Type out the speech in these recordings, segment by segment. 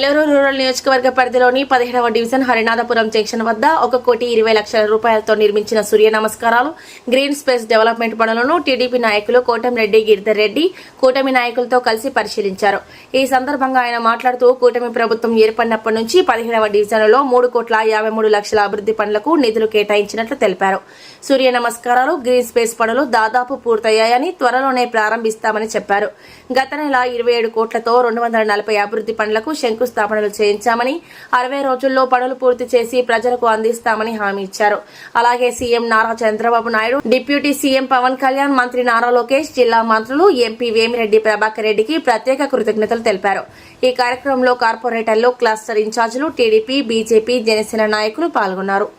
Nellore rural నియోజకవర్గ పరిధిలోని 17వ division Harinathapuram junction వద్ద 1,20,00,000 రూపాయలతో నిర్మించిన సూర్య నమస్కారాలు గ్రీన్ స్పేస్ డెవలప్మెంట్ పనులను టీడీపీ నాయకులు కోటమిరెడ్డి గిరిధర్ రెడ్డి కూటమి నాయకులతో కలిసి పరిశీలించారు. ఈ సందర్భంగా ఆయన మాట్లాడుతూ కూటమి ప్రభుత్వం ఏర్పడినప్పటి నుంచి 17వ డివిజన్లో 3,53,00,000 అభివృద్ధి పనులకు నిధులు కేటాయించినట్లు తెలిపారు. సూర్య నమస్కారాలు గ్రీన్ స్పేస్ పనులు దాదాపు పూర్తయ్యాయని త్వరలోనే ప్రారంభిస్తామని చెప్పారు. గత నెల 27 కోట్లతో 240 అభివృద్ధి పనులకు శంకుస్థాపనలు చేయించామని 60 రోజుల్లో పనులు పూర్తి చేసి ప్రజలకు అందిస్తామని హామీ ఇచ్చారు. అలాగే CM Nara Chandrababu Naidu, deputy CM Pawan Kalyan, మంత్రి నారా లోకేష్, జిల్లా మంత్రులు ఎంపీ వేమిరెడ్డి ప్రభాకర్ రెడ్డికి ప్రత్యేక కృతజ్ఞతలు తెలిపారు. ఈ కార్యక్రమంలో కార్పొరేటర్లు, క్లస్టర్ ఇన్ఛార్జీలు, టీడీపీ, బీజేపీ, జనసేన నాయకులు పాల్గొన్నారు.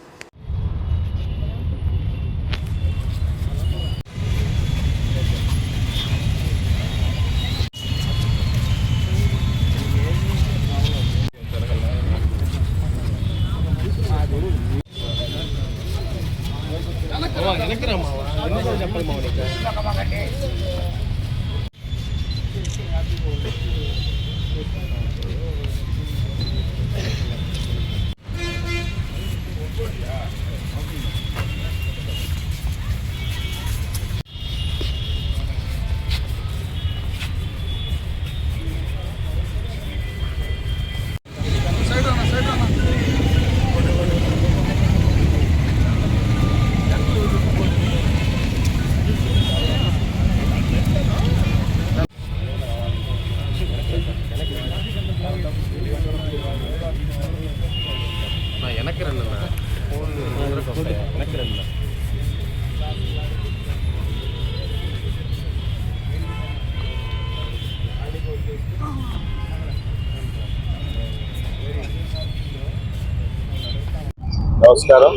నమస్కారం.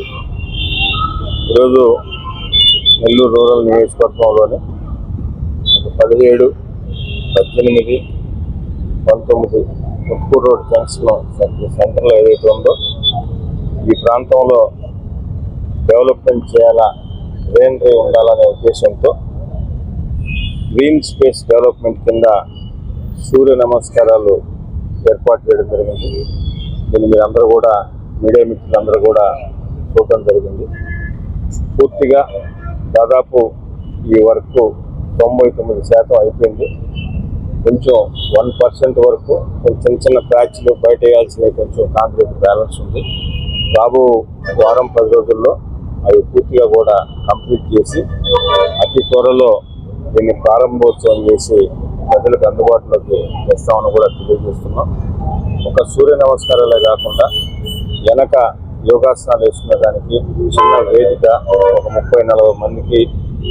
ఈరోజు నెల్లూరు రూరల్ నియోజకవర్గంలోని 17, 18, 19 ముత్కూరు రోడ్ జంక్షన్ సెంటర్లో ఏదైతే ఉందో ఈ ప్రాంతంలో డెవలప్మెంట్ చేయాలా, గ్రీనరీ ఉండాలనే ఉద్దేశంతో గ్రీన్ స్పేస్ డెవలప్మెంట్ కింద సూర్య నమస్కారాలు ఏర్పాటు చేయడం జరిగింది. దీన్ని మీరందరూ కూడా, మీడియా మిత్రులందరూ కూడా చూడటం జరిగింది. పూర్తిగా దాదాపు ఈ వర్క్ 99% అయిపోయింది. కొంచెం 1% వరకు చిన్న చిన్న ప్యాచ్లు బయట వేయాల్సినవి కొంచెం కాంక్రీట్ బ్యాలెన్స్ ఉంది. బాబు వారం 10 రోజుల్లో అవి పూర్తిగా కూడా కంప్లీట్ చేసి అతి త్వరలో దీన్ని ప్రారంభోత్సవం చేసి ప్రజలకు అందుబాటులోకి తెస్తామని కూడా తెలియజేస్తున్నాం. ఒక సూర్య నమస్కారాలే కాకుండా వెనక యోగాసనాలు వేసుకునే దానికి చిన్న వేదిక ఒక 30-40 మందికి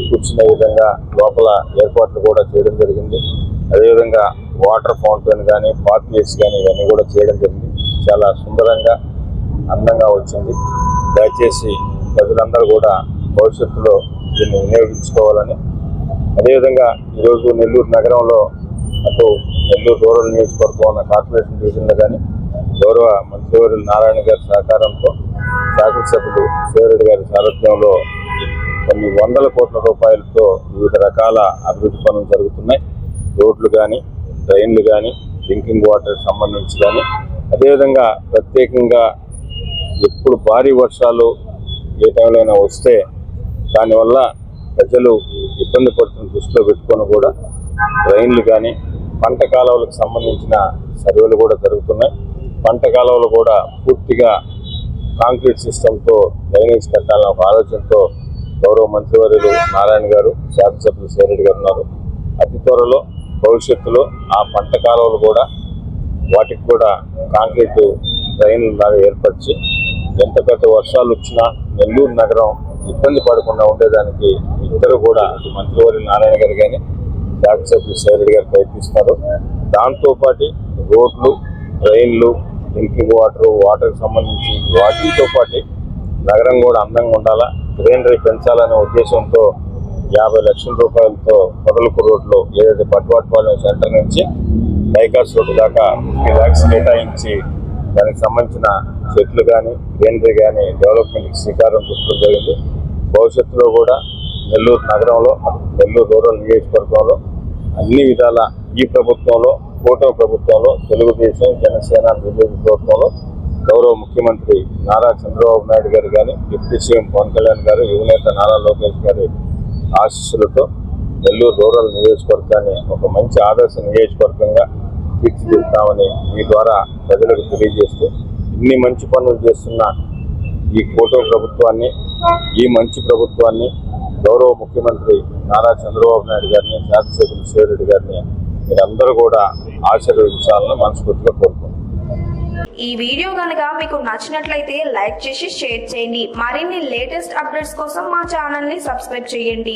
కూర్చునే విధంగా లోపల ఏర్పాట్లు కూడా చేయడం జరిగింది. అదేవిధంగా వాటర్ ఫౌంటైన్ కానీ, పాత్వేస్ కానీ ఇవన్నీ కూడా చేయడం జరిగింది. చాలా సుందరంగా, అందంగా వచ్చింది. దయచేసి ప్రజలందరూ కూడా భవిష్యత్తులో దీన్ని వినియోగించుకోవాలని, అదేవిధంగా ఈరోజు నెల్లూరు నగరంలో అటు నెల్లూరు రూరల్ నియోజకవర్గం ఉన్న కార్పొరేషన్ డివిజన్లో కానీ గౌరవ మంత్రివర్యులు నారాయణ గారి సహకారంతో, శాసనసభ్యులు శివరెడ్డి గారి సారథ్యంలో కొన్ని 100 కోట్ల రూపాయలతో వివిధ రకాల అభివృద్ధి పనులు జరుగుతున్నాయి. రోడ్లు కానీ, డ్రైన్లు కానీ, డ్రింకింగ్ వాటర్ సంబంధించి కానీ, అదేవిధంగా ప్రత్యేకంగా ఎప్పుడు భారీ వర్షాలు ఏ టైంలో వస్తే దానివల్ల ప్రజలు ఇబ్బంది పడుతున్న దృష్టిలో పెట్టుకొని కూడా డ్రైన్లు కానీ, పంట కాలువలకు సంబంధించిన సర్వేలు కూడా జరుగుతున్నాయి. పంట కాలువలు కూడా పూర్తిగా కాంక్రీట్ సిస్టంతో డ్రైనేజ్ కట్టాలన్న ఒక ఆలోచనతో గౌరవ మంత్రివర్యులు నారాయణ గారు, శాసనసభ్యులు శివరెడ్డి గారు ఉన్నారు. అతి త్వరలో భవిష్యత్తులో ఆ పంట కాలువలు కూడా వాటికి కూడా కాంక్రీట్ డ్రైన్లు లాగా ఏర్పరిచి ఎంత పెద్ద వర్షాలు వచ్చినా నెల్లూరు నగరం ఇబ్బంది పడకుండా ఉండేదానికి ఇద్దరు కూడా అటు మంత్రివర్యులు నారాయణ గారు కానీ, శాసనసభ్యులు శివరెడ్డి గారు ప్రయత్నిస్తారు. దాంతోపాటు రోడ్లు, డ్రైన్లు, డ్రింకింగ్ వాటర్కి సంబంధించి వాటితో పాటు నగరం కూడా అందంగా ఉండాలా, గ్రీనరీ పెంచాలనే ఉద్దేశంతో 50 లక్షల రూపాయలతో పొదలకు రోడ్లు ఏదైతే పట్టువాటిపాలెం సెంటర్ నుంచి డైకాస్ రోడ్డు దాకా 50 lakhs కేటాయించి దానికి సంబంధించిన చెట్లు కానీ, గ్రీనరీ కానీ డెవలప్మెంట్కి శ్రీకారం చుట్టడం జరిగింది. భవిష్యత్తులో కూడా నెల్లూరు నగరంలో, నెల్లూరు రూరల్ నియోజకవర్గంలో అన్ని విధాల ఈ ప్రభుత్వంలో కూటమి ప్రభుత్వంలో తెలుగుదేశం జనసేన బీజేపీ ప్రభుత్వంలో గౌరవ ముఖ్యమంత్రి నారా చంద్రబాబు నాయుడు గారు కానీ డిప్యూటీ సీఎం పవన్ కళ్యాణ్ గారు యువనేత నారా లోకేష్ గారి ఆశీస్సులతో నెల్లూరు రూరల్ నియోజకవర్గాన్ని ఒక మంచి ఆదర్శ నియోజకవర్గంగా తీర్చిదిద్దామని మీ ద్వారా ప్రజలకు తెలియజేస్తూ ఇన్ని మంచి పనులు చేస్తున్న ఈ కూటమి ప్రభుత్వాన్ని, ఈ మంచి ప్రభుత్వాన్ని, గౌరవ ముఖ్యమంత్రి నారా చంద్రబాబు నాయుడు గారిని, శాసనసభ్యులు శివరెడ్డి గారిని మీరందరూ కూడా ఆశీర్వదించాలని మనస్ఫూర్తిగా కోరుకుంటున్నాను. ఈ వీడియో కనుక మీకు నచ్చినట్లయితే లైక్ చేసి షేర్ చేయండి. మరిన్ని లేటెస్ట్ అప్డేట్స్ కోసం మా ఛానల్ ని సబ్స్క్రైబ్ చేయండి.